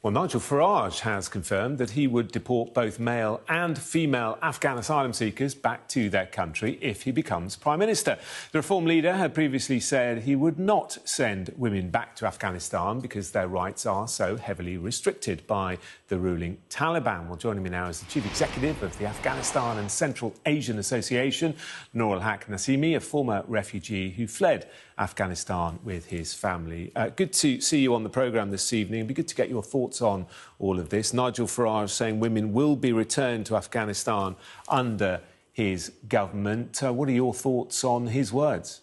Well, Nigel Farage has confirmed that he would deport both male and female Afghan asylum seekers back to their country if he becomes Prime Minister. The Reform leader had previously said he would not send women back to Afghanistan because their rights are so heavily restricted by the ruling Taliban. Well, joining me now is the Chief Executive of the Afghanistan and Central Asian Association, Nur al-Haq Nasimi, a former refugee who fled Afghanistan with his family. Good to see you on the programme this evening. It'd be good to get your thoughts on all of this. Nigel Farage saying women will be returned to Afghanistan under his government. What are your thoughts on his words?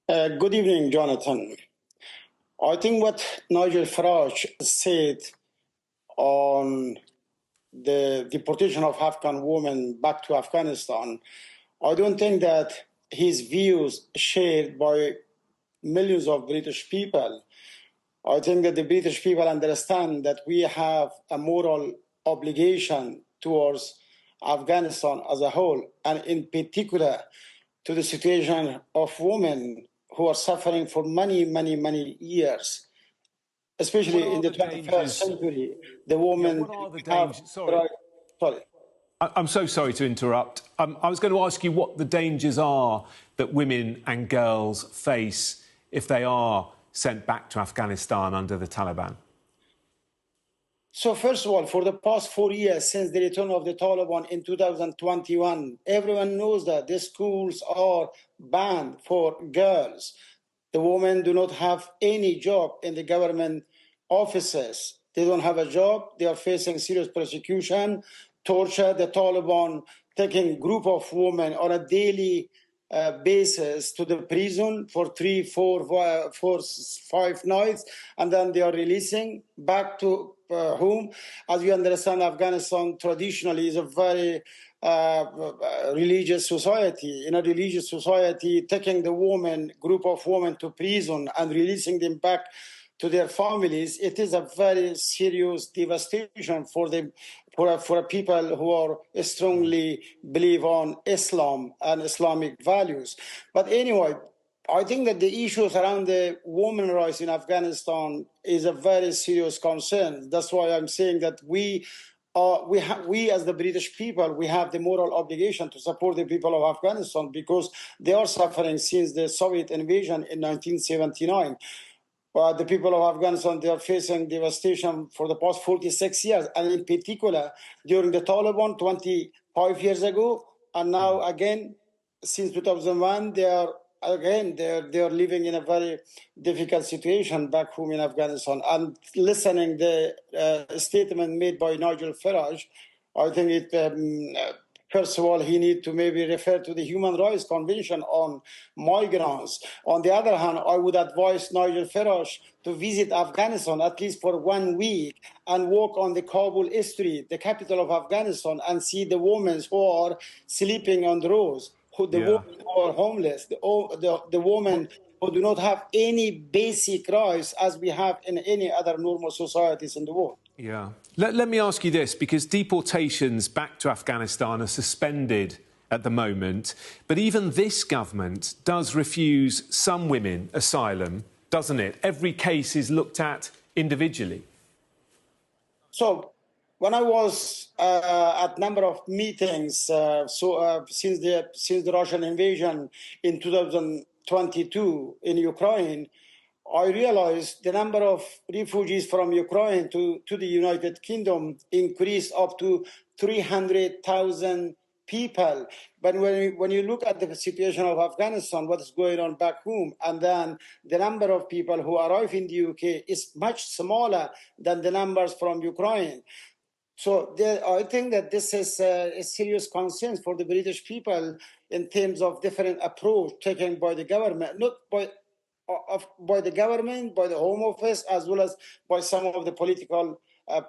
Good evening, Jonathan. I think what Nigel Farage said on the deportation of Afghan women back to Afghanistan, I don't think that his views shared by millions of British people. I think that the British people understand that we have a moral obligation towards Afghanistan as a whole, and in particular to the situation of women who are suffering for many years, especially in the 21st century. The women... What are the dangers? Sorry. I'm so sorry to interrupt. I was going to ask you what the dangers are that women and girls face if they are sent back to Afghanistan under the Taliban. So first of all, for the past 4 years since the return of the Taliban in 2021, everyone knows that the schools are banned for girls. The women do not have any job in the government offices. They don't have a job. They are facing serious persecution, torture. The Taliban taking a group of women on a daily basis to the prison for 3, 4, 5 nights, and then they are releasing back to home. As you understand, Afghanistan traditionally is a very religious society. In a religious society, taking the group of women to prison and releasing them back to their families, it is a very serious devastation for them, for people who are strongly believe on Islam and Islamic values. But anyway, I think that the issues around the women's rights in Afghanistan is a very serious concern. That's why I'm saying that we as the British people, we have the moral obligation to support the people of Afghanistan because they are suffering since the Soviet invasion in 1979. The people of Afghanistan, they are facing devastation for the past 46 years, and in particular during the Taliban 25 years ago, and now again since 2001, they are living in a very difficult situation back home in Afghanistan. And listening the statement made by Nigel Farage, I think it. First of all, he needs to maybe refer to the Human Rights Convention on migrants. On the other hand, I would advise Nigel Farage to visit Afghanistan at least for 1 week and walk on the Kabul street, the capital of Afghanistan, and see the women who are sleeping on the roads, women who are homeless, the women who do not have any basic rights as we have in any other normal societies in the world. Yeah. Let me ask you this, because deportations back to Afghanistan are suspended at the moment, but even this government does refuse some women asylum, doesn't it? Every case is looked at individually. So when I was at a number of meetings since the Russian invasion in 2022 in Ukraine, I realized the number of refugees from Ukraine to the United Kingdom increased up to 300,000 people. But when you look at the situation of Afghanistan, what is going on back home, and then the number of people who arrive in the UK is much smaller than the numbers from Ukraine. So I think that this is a serious concern for the British people in terms of different approach taken by the government, not by the government, by the Home Office, as well as by some of the political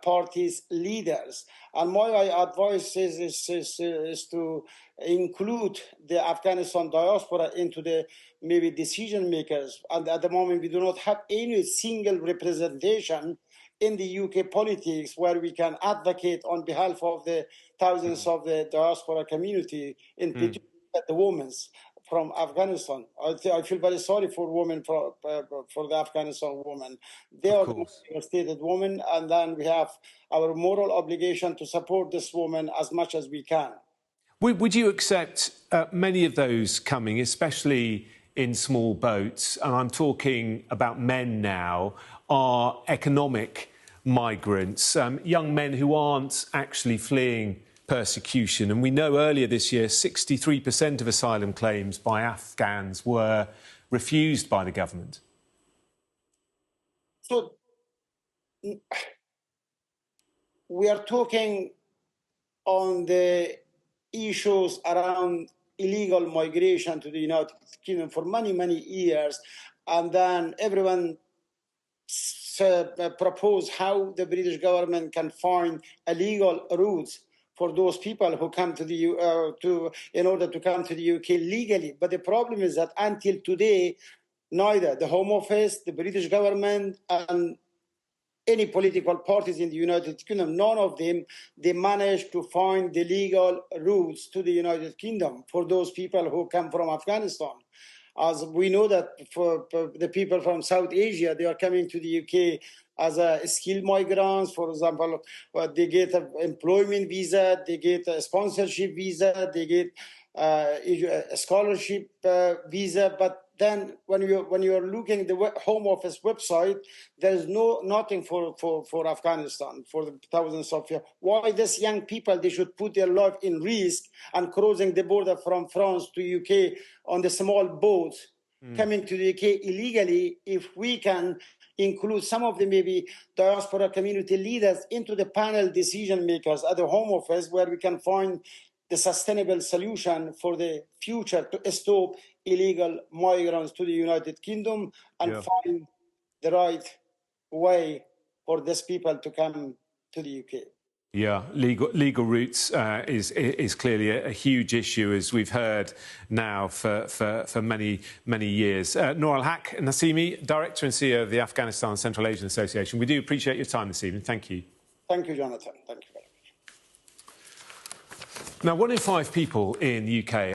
parties' leaders. And my advice is to include the Afghanistan diaspora into the maybe decision makers. And at the moment, we do not have any single representation in the UK politics where we can advocate on behalf of the thousands of the diaspora community, in particular the women's. from Afghanistan. I feel very sorry for women, for the Afghanistan women. They Of are the most course. devastated women, and then we have our moral obligation to support this woman as much as we can. Would you accept many of those coming, especially in small boats, and I'm talking about men now, are economic migrants, young men who aren't actually fleeing persecution? And we know earlier this year 63% of asylum claims by Afghans were refused by the government. So we are talking on the issues around illegal migration to the United Kingdom for many, many years. And then everyone proposed how the British government can find illegal routes for those people who come to the in order to come to the UK legally. But the problem is that until today, neither the Home Office, the British government, and any political parties in the United Kingdom, none of them, they managed to find the legal routes to the United Kingdom for those people who come from Afghanistan. As we know that for the people from South Asia, they are coming to the UK as a skilled migrants. For example, they get an employment visa, they get a sponsorship visa, they get a scholarship visa. But then when you are looking at the Home Office website, there is nothing for Afghanistan, for the thousands of years. Why these young people, they should put their life in risk and crossing the border from France to UK on the small boats coming to the UK illegally, if we can include some of the maybe diaspora community leaders into the panel decision makers at the Home Office, where we can find the sustainable solution for the future to stop illegal migrants to the United Kingdom and find the right way for these people to come to the UK. Yeah, legal routes is clearly a huge issue, as we've heard now for many years. Noor al-Haq Nasimi, Director and CEO of the Afghanistan Central Asian Association. We do appreciate your time this evening. Thank you. Thank you, Jonathan. Thank you very much. Now, 1 in 5 people in the UK